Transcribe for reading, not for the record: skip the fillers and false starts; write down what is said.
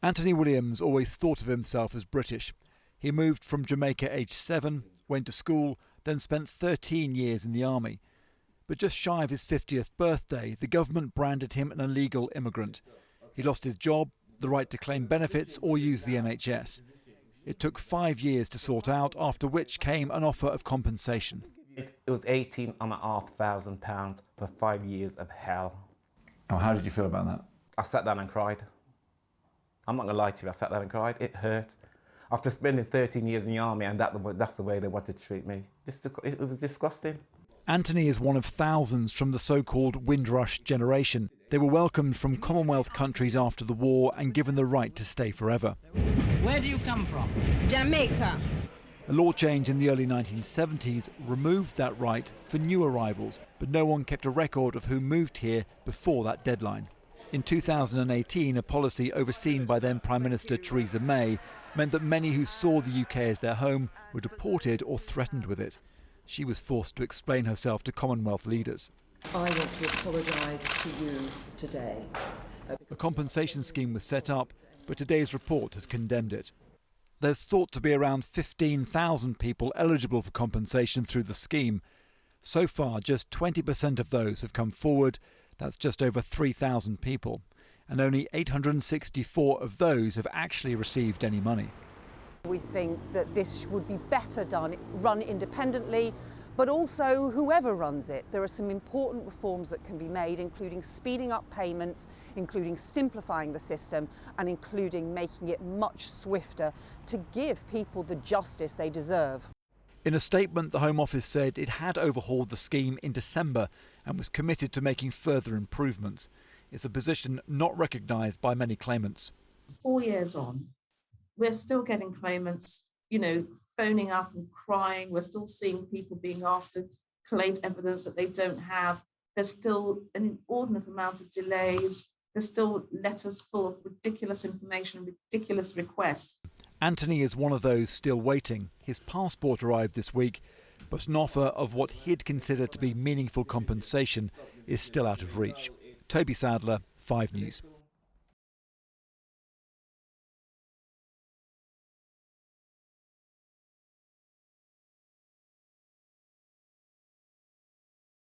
Anthony Williams always thought of himself as British. He moved from Jamaica aged 7, went to school, then spent 13 years in the army. But just shy of his 50th birthday, the government branded him an illegal immigrant. He lost his job, the right to claim benefits or use the NHS. It took 5 years to sort out, after which came an offer of compensation. It was £18,500 for 5 years of hell. Oh, how did you feel about that? I sat down and cried. I'm not going to lie to you, I sat down and cried. It hurt. After spending 13 years in the army, and that's the way they wanted to treat me. It was disgusting. Anthony is one of thousands from the so-called Windrush generation. They were welcomed from Commonwealth countries after the war and given the right to stay forever. Where do you come from? Jamaica. A law change in the early 1970s removed that right for new arrivals, but no one kept a record of who moved here before that deadline. In 2018, a policy overseen by then Prime Minister Theresa May meant that many who saw the UK as their home were deported or threatened with it. She was forced to explain herself to Commonwealth leaders. I want to apologise to you today. A compensation scheme was set up, but today's report has condemned it. There's thought to be around 15,000 people eligible for compensation through the scheme. So far, just 20% of those have come forward. That's just over 3,000 people. And only 864 of those have actually received any money. We think that this would be better run independently, but also whoever runs it. There are some important reforms that can be made, including speeding up payments, including simplifying the system, and including making it much swifter to give people the justice they deserve. In a statement, the Home Office said it had overhauled the scheme in December and was committed to making further improvements. It's a position not recognised by many claimants. 4 years on, we're still getting claimants, phoning up and crying. We're still seeing people being asked to collate evidence that they don't have. There's still an inordinate amount of delays. There's still letters full of ridiculous information, ridiculous requests. Anthony is one of those still waiting. His passport arrived this week, but an offer of what he'd consider to be meaningful compensation is still out of reach. Toby Sadler, 5 News.